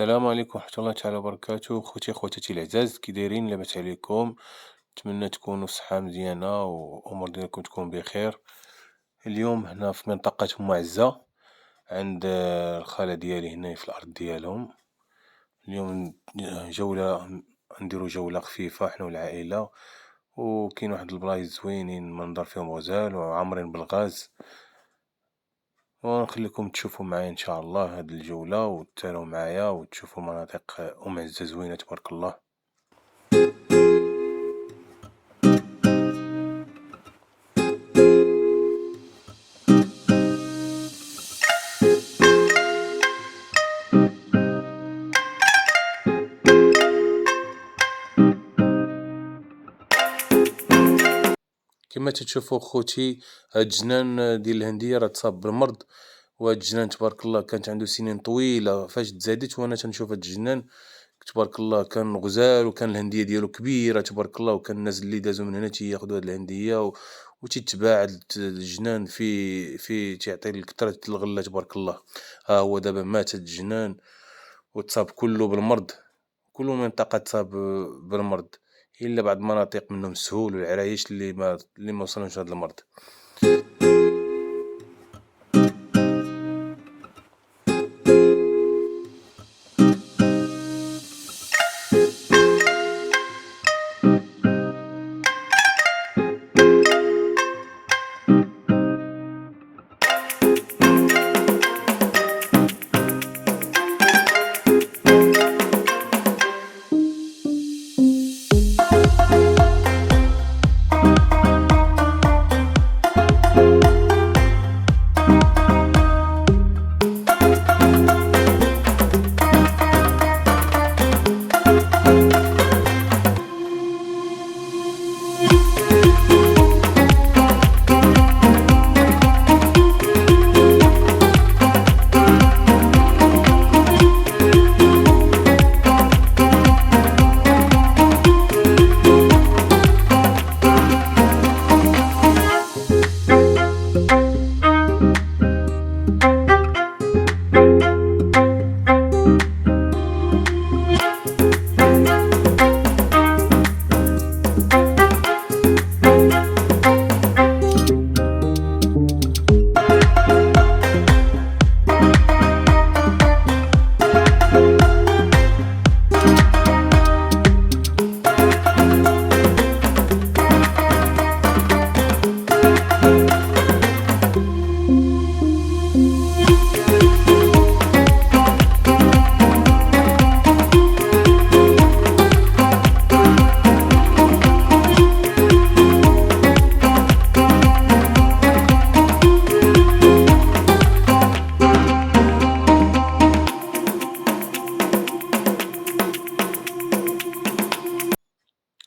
السلام عليكم ورحمة الله تعالى وبركاته، خوتي خواتاتي العزاز، كي دايرين؟ لاباس عليكم؟ نتمنى تكونوا صحة مزيانة والأمور ديالكم تكون بخير. اليوم هنا في منطقة معزة عند الخالة ديالي هنا في الأرض ديالهم. اليوم جولة، نديرو جولة خفيفة حنا والعائلة، وكاين واحد البلايص زوينين المنظر فيهم غزال وعامرين بالغاز، ونخليكم تشوفوا معايا إن شاء الله هاد الجولة وتسالوا معايا وتشوفوا مناطق عزة زوينة تبارك الله. كما تتشوفوا خوتي، هاد الجنان ديال الهندية راه تصاب بالمرض، وهاد الجنان تبارك الله كانت عنده سنين طويلة. فاش تزادت وانا تنشوف هاد الجنان تبارك الله كان غزال، وكان الهندية ديالو كبيرة تبارك الله، وكان الناس اللي دازو من هنا تياخدو هاد الهندية وتتباع هاد الجنان في تعطي لكثرة الغلة تبارك الله. ها هو دابا مات هاد الجنان وتصاب كله بالمرض، كل منطقة تصاب بالمرض، إلا بعض المناطق منهم السهول والعرايش اللي ما وصلهمش هاد المرض.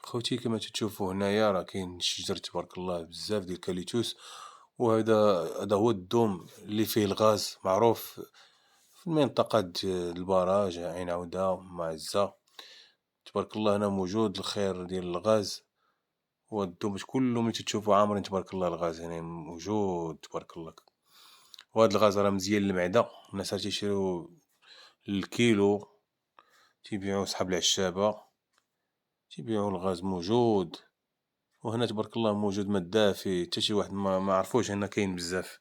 خوتي كما تتشوفوا هنايا راه كاين شجر تبارك الله بزاف ديال الكاليتوس، وهذا هو الدوم اللي فيه الغاز معروف في المنطقة ديال البراج عين عودة معزة. تبارك الله هنا موجود الخير ديال الغاز، والدوم كله ملي تتشوفوا عامرين تبارك الله الغاز هنا موجود تبارك الله. وهاد الغاز راه مزيان للمعدة، الناس راه تيشريو الكيلو تيبيعوه صحاب العشابة، تيبيعو الغاز موجود. وهنا تبارك الله موجود ما دافي حتى شي واحد ما عرفوش هنا كاين بزاف.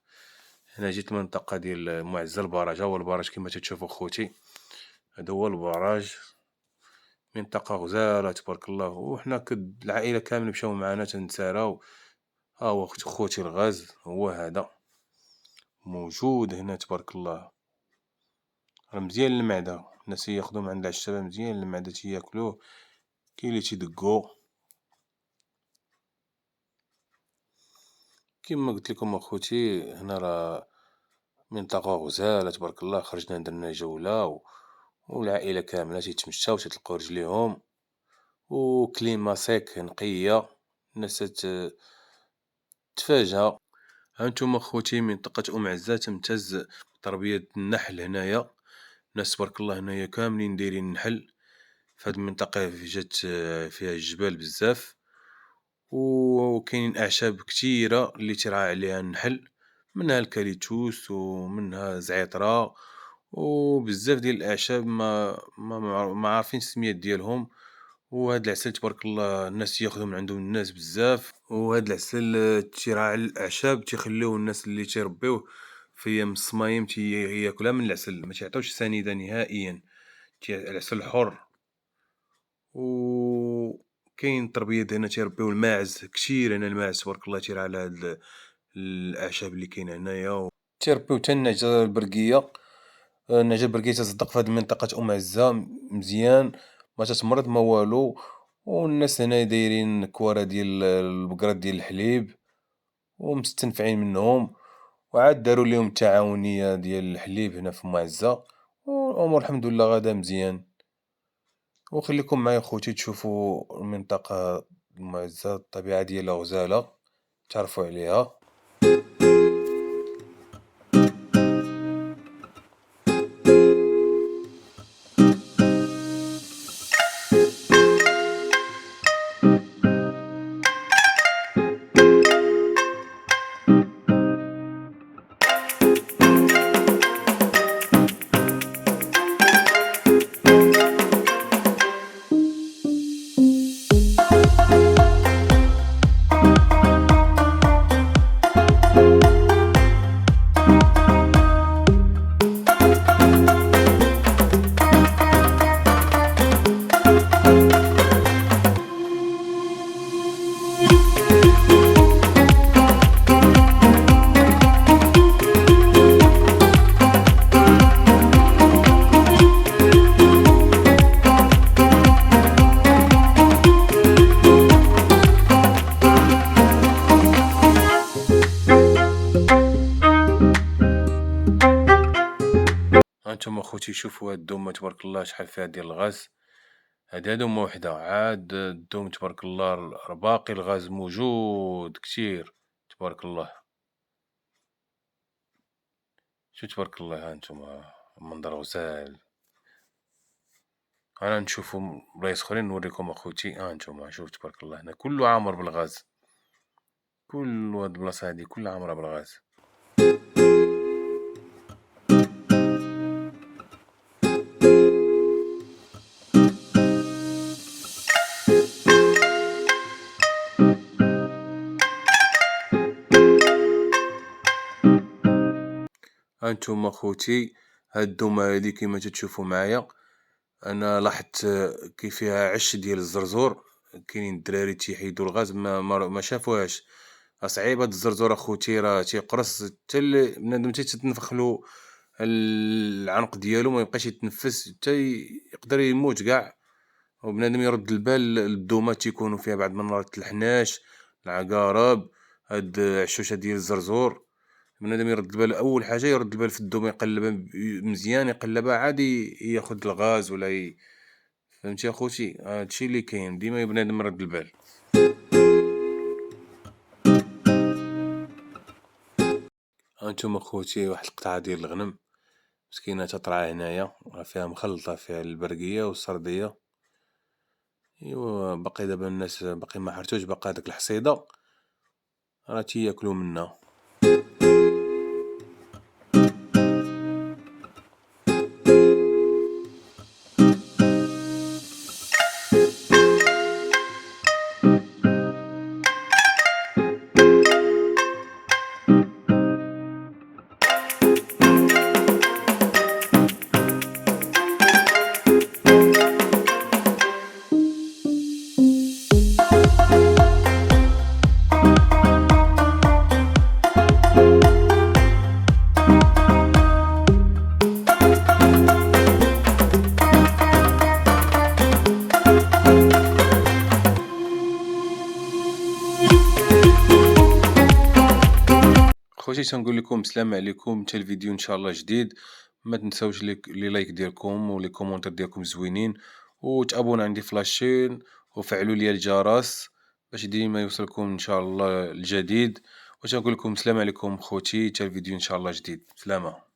هنا جيت المنطقة ديال معزة البراج، ها هو البراج كما تتشوفوا خوتي، هذا هو البراج، منطقة غزالة تبارك الله. وحنا العائلة كامل مشاو معانا تنساراو. ها هو خوتي الغاز هو هذا موجود هنا تبارك الله، راه مزيان للمعدة، الناس ياخدوه من عند العشابة مزيان للمعدة تياكلوه، كاين اللي تيدقو. كما قلت لكم اخوتي هنا راه منطقة غزالة تبارك الله، خرجنا درنا جولة والعائلة كاملة تيتمشاو تيطلقو رجليهم، وكليما سيك نقية، الناس تتفاجا. هانتوما خوتي منطقة عزة تمتاز بتربية النحل هنايا، الناس تبارك الله هنايا كاملين دايرين النحل في هاد المنطقة جات فيها الجبال بزاف، وكاينين أعشاب كتيرة اللي تيرعى عليها النحل، منها الكاليتوس ومنها زعترة وبزاف ديال الأعشاب ما عارفين السميات ديالهم. وهاد العسل تبارك الله الناس تياخدو من عندهم الناس بزاف. وهاد العسل تيراعي الأعشاب، تيخليوه الناس اللي تيربيوه في أيام الصمايم ياكلها من العسل، ما تيعطيوش سنيدة نهائيًا، العسل حُر. وكاين تربية هنا تيربيو الماعز كتير، هنا الماعز تبارك الله تيرعى على هاد الأعشاب اللي كاينة هنايا. تيربيو حتى النعجة البرقية. النعجة البرقية تتصدق في هاد المنطقة أم عزة مزيان، ما تتمرض ما والو. والناس هنا دايرين كوارع ديال البقرات ديال الحليب ومستنفعين منهم، وعاد داروا ليهم التعاونية ديال الحليب هنا في أم عزة، والأمور الحمد لله غادا مزيان. وخليكم معايا خوتي تشوفوا المنطقة المعزة، الطبيعة ديالها غزالة، تعرفوا عليها. هانتوما خوتي شوفوا هاد الدومة تبارك الله شحال فيها ديال الغاز. هادي دومة وحدة، عاد الدوم تبارك الله باقي الغاز موجود كتير تبارك الله. شو تبارك الله، هانتوما منظر غزال. أنا نشوفو بلايص أخرين نوريكم أخوتي. هانتوما شوف تبارك الله، هنا كلو عامر بالغاز، كل هاد البلاصة هادي كلها عامرة بالغاز. هانتوما خوتي هاد الدومة هادي كيما تتشوفو معايا، أنا لاحظت كي فيها عش ديال الزرزور. كاينين الدراري تيحيدو الغاز ما شافوهاش. صعيب هاد الزرزور أخوتي، راه تيقرص حتى بنادم حتى تتنفخلو العنق ديالو ما يبقاش يتنفس حتى يقدر يموت كاع. وبنادم يرد البال للدومات تيكونوا فيها بعض المرات الحناش، العقارب، هاد عشوشة ديال الزرزور. بنادم يرد البال، أول حاجة يرد البال في الدومة يقلبها مزيان، يقلبها عادي ياخد الغاز ولا فهمتي أخوتي، هادشي اللي كاين، ديما بنادم يرد البال. هانتوما خوتي واحد القطعة ديال الغنم مسكينة تطرى هنايا، راه فيها مخلطة، فيها البرقية والسردية. إيوا باقي دابا الناس باقي ما حرتوش، باقا هاديك الحصيدة راه تياكلو منها. خوتي تنقول لكم السلام عليكم، حتى الفيديو ان شاء الله جديد. ما تنساوش لي لايك ديالكم ولي كومونتير ديالكم زوينين، وتابونا عندي في لاشين وفعلوا لي الجرس باش ديما يوصلكم ان شاء الله الجديد. وتنقول لكم السلام عليكم خوتي، حتى الفيديو ان شاء الله جديد. سلامة.